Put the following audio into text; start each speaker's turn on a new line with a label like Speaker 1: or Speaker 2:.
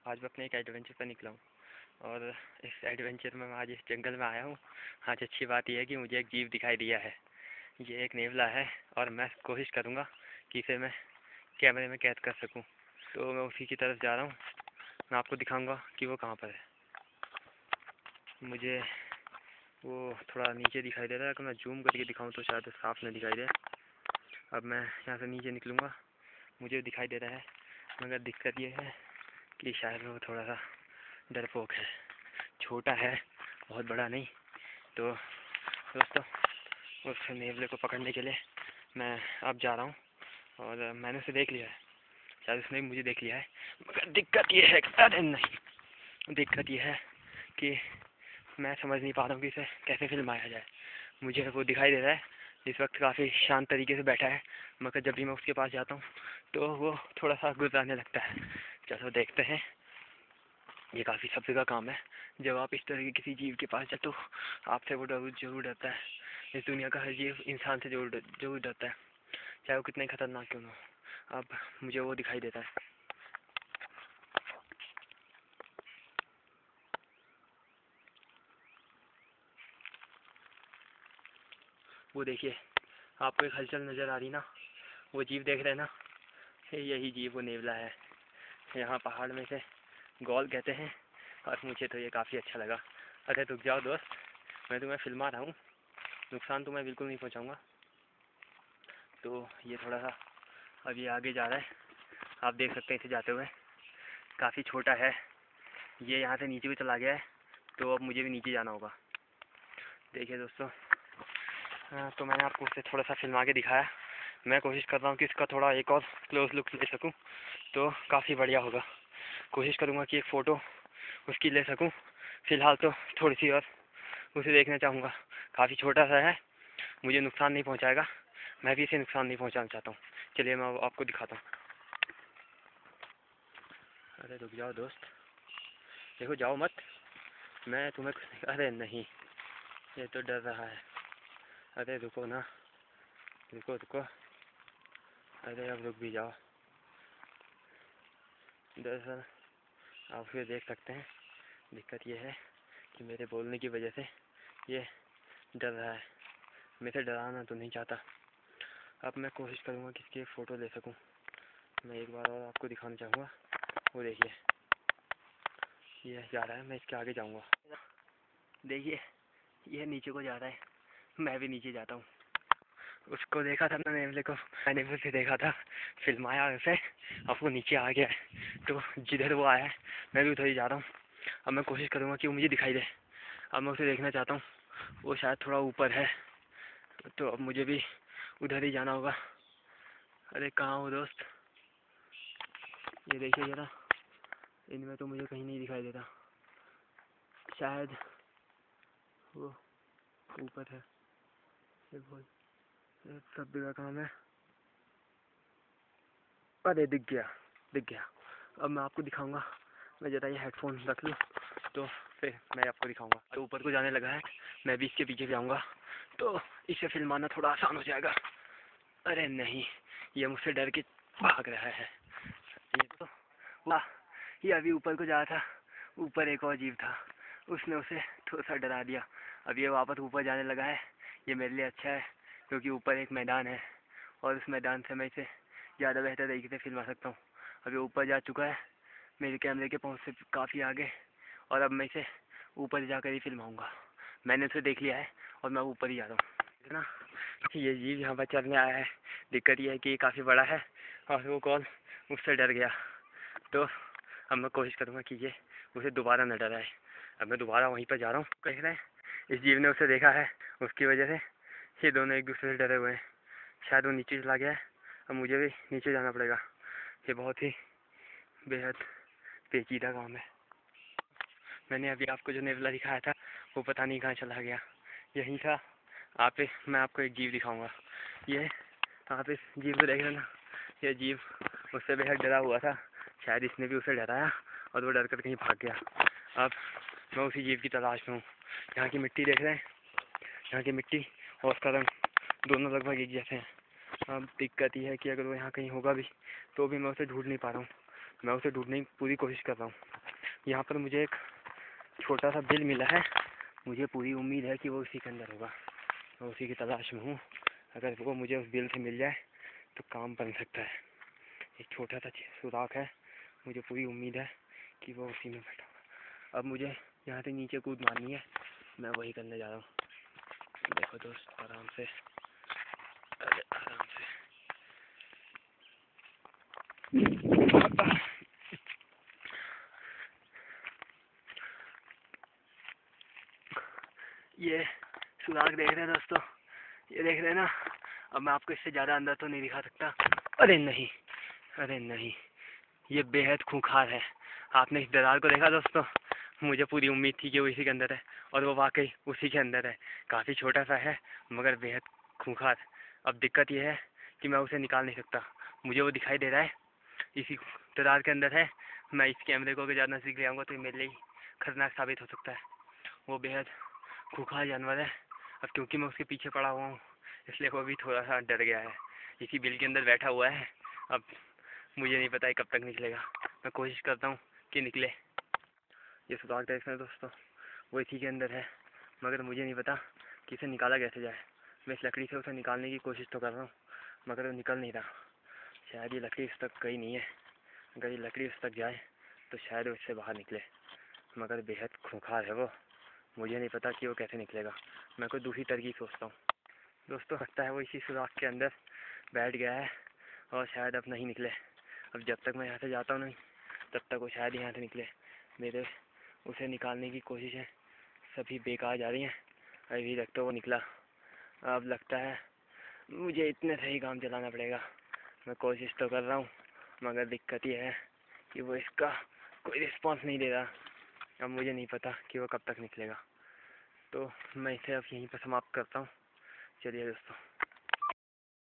Speaker 1: आज मैं अपने एक एडवेंचर पर निकला हूँ और इस एडवेंचर में मैं आज इस जंगल में आया हूँ। आज अच्छी बात यह है कि मुझे एक जीव दिखाई दिया है। ये एक नेवला है और मैं कोशिश करूँगा कि इसे मैं कैमरे में कैद कर सकूँ। तो मैं उसी की तरफ जा रहा हूँ। मैं आपको दिखाऊँगा कि वो कहाँ पर है। मुझे वो थोड़ा नीचे दिखाई दे रहा है। अगर मैं जूम करके दिखाऊँ तो शायद साफ न दिखाई दे। अब मैं यहाँ से नीचे निकलूँगा। मुझे दिखाई दे रहा है, मगर दिक्कत ये है कि शायद वो थोड़ा सा डरपोक है, छोटा है, बहुत बड़ा नहीं। तो दोस्तों, उस नेवले को पकड़ने के लिए मैं अब जा रहा हूँ और मैंने उसे देख लिया है, शायद उसने भी मुझे देख लिया है। मगर दिक्कत ये है, अरे नहीं, दिक्कत ये है कि मैं समझ नहीं पा रहा हूँ कि इसे कैसे फिल्माया जाए। मुझे वो दिखाई दे रहा है इस वक्त काफ़ी शांत तरीके से बैठा है, मगर जब भी मैं उसके पास जाता हूँ तो वो थोड़ा सा गुर्राने लगता है। चलो देखते हैं। ये काफ़ी सब्र का काम है। जब आप इस तरह के किसी जीव के पास जाए तो आपसे वो जरूर डरता है। इस दुनिया का हर जीव इंसान से जरूर डरता है, चाहे वो कितने खतरनाक क्यों ना हो। अब मुझे वो दिखाई देता है। वो देखिए, आपको एक हलचल नज़र आ रही ना? वो जीव देख रहे हैं ना? यही जीव वो नेवला है। यहाँ पहाड़ में से गौल कहते हैं और मुझे तो ये काफ़ी अच्छा लगा। अरे रुक जाओ दोस्त, मैं तुम्हें फिल्मा रहा हूँ, नुकसान तुम्हें बिल्कुल नहीं पहुँचाऊँगा। तो ये थोड़ा सा अब ये आगे जा रहा है, आप देख सकते हैं इसे जाते हुए। काफ़ी छोटा है, ये यहाँ से नीचे भी चला गया है, तो अब मुझे भी नीचे जाना होगा। देखिए दोस्तों, तो मैंने आपको उसे थोड़ा सा फिल्मा के दिखाया। मैं कोशिश कर रहा हूँ कि इसका थोड़ा एक और क्लोज लुक ले सकूँ तो काफ़ी बढ़िया होगा। कोशिश करूँगा कि एक फ़ोटो उसकी ले सकूँ। फ़िलहाल तो थोड़ी सी और उसे देखना चाहूँगा। काफ़ी छोटा सा है, मुझे नुकसान नहीं पहुँचाएगा, मैं भी इसे नुकसान नहीं पहुँचाना चाहता हूँ। चलिए मैं आपको दिखाता हूँ। अरे रुक जाओ दोस्त, देखो जाओ मत, मैं तुम्हें अरे नहीं, ये तो डर रहा है। अरे रुको ना, रुको, अरे अब रुक भी जाओ। दरअसल आप फिर देख सकते हैं, दिक्कत ये है कि मेरे बोलने की वजह से ये डर रहा है। मैं इसे डराना तो नहीं चाहता। अब मैं कोशिश करूँगा कि इसकी एक फ़ोटो ले सकूँ। मैं एक बार और आपको दिखाना चाहूँगा। वो देखिए, ये जा रहा है, मैं इसके आगे जाऊँगा। देखिए, ये नीचे को जा रहा है, मैं भी नीचे जाता हूँ। उसको देखा था ना नेवले को, मैंने भी उसे देखा था, फिल्माया उसे, अब वो नीचे आ गया है। तो जिधर वो आया है मैं भी उधर ही जा रहा हूँ। अब मैं कोशिश करूँगा कि वो मुझे दिखाई दे। अब मैं उसे देखना चाहता हूँ, वो शायद थोड़ा ऊपर है, तो अब मुझे भी उधर ही जाना होगा। अरे कहाँ हो दोस्त? ये देखिए जरा, इनमें तो मुझे कहीं नहीं दिखाई देता, शायद वो ऊपर है। सब जगह काम है। अरे दिख गया। अब मैं आपको दिखाऊंगा। मैं जरा ये हेडफोन रख लूँ तो फिर मैं आपको दिखाऊंगा। तो ऊपर को जाने लगा है, मैं भी इसके पीछे जाऊंगा तो इसे फिल्माना थोड़ा आसान हो जाएगा। अरे नहीं, ये मुझसे डर के भाग रहा है। ये तो वाह, ये अभी ऊपर को जा रहा था। ऊपर एक और जीव था, उसने उसे थोड़ा सा डरा दिया। अब ये वापस ऊपर जाने लगा है। ये मेरे लिए अच्छा है क्योंकि ऊपर एक मैदान है और उस मैदान से मैं इसे ज़्यादा बेहतर तरीके से फिल्मा सकता हूँ। अभी ऊपर जा चुका है, मेरे कैमरे के पहुँच से काफ़ी आगे, और अब मैं इसे ऊपर जाकर ही फिल्माऊँगा। मैंने उसे देख लिया है और मैं ऊपर ही जा रहा हूँ ना। ये जीव यहाँ पर चलने आया है। दिक्कत ये है कि ये काफ़ी बड़ा है और वो कौन उससे डर गया। तो अब मैं कोशिश करूँगा कि ये उसे दोबारा न डराए। अब मैं दोबारा वहीं पर जा रहा हूँ। कह रहे हैं इस जीव ने उसे देखा है, उसकी वजह से ये दोनों एक दूसरे से डरे हुए हैं। शायद वो नीचे चला गया है, अब मुझे भी नीचे जाना पड़ेगा। ये बहुत ही बेहद पेचीदा काम है। मैंने अभी आपको जो नेवला दिखाया था वो पता नहीं कहाँ चला गया, यहीं था। मैं आपको एक जीव दिखाऊंगा। ये आप इस जीव को देख रहे ना, ये जीव उससे बेहद डरा हुआ था। शायद इसने भी उसे डराया और वो डर कर कहीं भाग गया। अब मैं उसी जीव की तलाश में हूँ। यहाँ की मिट्टी देख रहे हैं, यहाँ की मिट्टी और उसका रंग दोनों लगभग एक जैसे हैं। अब दिक्कत ये है कि अगर वो यहाँ कहीं होगा भी तो भी मैं उसे ढूंढ नहीं पा रहा हूँ। मैं उसे ढूंढने की पूरी कोशिश कर रहा हूँ। यहाँ पर मुझे एक छोटा सा बिल मिला है, मुझे पूरी उम्मीद है कि वो उसी के अंदर होगा। मैं उसी की तलाश में हूँ। अगर वो मुझे उस बिल से मिल जाए तो काम बन सकता है। एक छोटा सा सुराख है, मुझे पूरी उम्मीद है कि वो उसी में बैठा होगा। अब मुझे यहाँ से नीचे कूद मारनी है, मैं वही करने जा रहा हूँ। देखो दोस्त, आराम से, अरे आराम से। ये सुराग देख रहे हैं दोस्तों, ये देख रहे हैं ना। अब मैं आपको इससे ज़्यादा अंदर तो नहीं दिखा सकता। अरे नहीं, अरे नहीं, ये बेहद खूंखार है। आपने इस दरार को देखा दोस्तों? मुझे पूरी उम्मीद थी कि वो इसी के अंदर है, और वो वाकई उसी के अंदर है। काफ़ी छोटा सा है मगर बेहद खूंखार। अब दिक्कत ये है कि मैं उसे निकाल नहीं सकता। मुझे वो दिखाई दे रहा है, इसी दरार के अंदर है। मैं इस कैमरे को अगर ज़्यादा नज़दीक ले आऊँगा तो मेरे लिए खतरनाक साबित हो सकता है। वो बेहद खूंखार जानवर है। अब क्योंकि मैं उसके पीछे पड़ा हुआ हूँ, इसलिए वो भी थोड़ा सा डर गया है। इसी बिल के अंदर बैठा हुआ है। अब मुझे नहीं पता है कब तक निकलेगा। मैं कोशिश करता हूँ कि निकले। ये सुराग देख रहे हैं दोस्तों, वो इसी के अंदर है, मगर मुझे नहीं पता कि इसे निकाला कैसे जाए। मैं इस लकड़ी से उसे निकालने की कोशिश तो कर रहा हूँ, मगर वो निकल नहीं रहा। शायद ये लकड़ी उस तक गई नहीं है। अगर ये लकड़ी उस तक जाए तो शायद वो इससे बाहर निकले, मगर बेहद खूंखार है वो। मुझे नहीं पता कि वो कैसे निकलेगा। मैं कोई दूसरी तरकीब सोचता हूँ। दोस्तों, लगता है वो इसी सुराख के अंदर बैठ गया है और शायद अब नहीं निकले। अब जब तक मैं यहाँ से जाता हूँ नहीं, तब तक वो शायद यहाँ से निकले। मेरे उसे निकालने की कोशिशें सभी बेकार जा रही हैं। अभी तक तो वो निकला। अब लगता है मुझे इतने से ही काम चलाना पड़ेगा। मैं कोशिश तो कर रहा हूँ, मगर दिक्कत ये है कि वो इसका कोई रिस्पॉन्स नहीं दे रहा। अब मुझे नहीं पता कि वो कब तक निकलेगा, तो मैं इसे अब यहीं पर समाप्त करता हूँ। चलिए दोस्तों।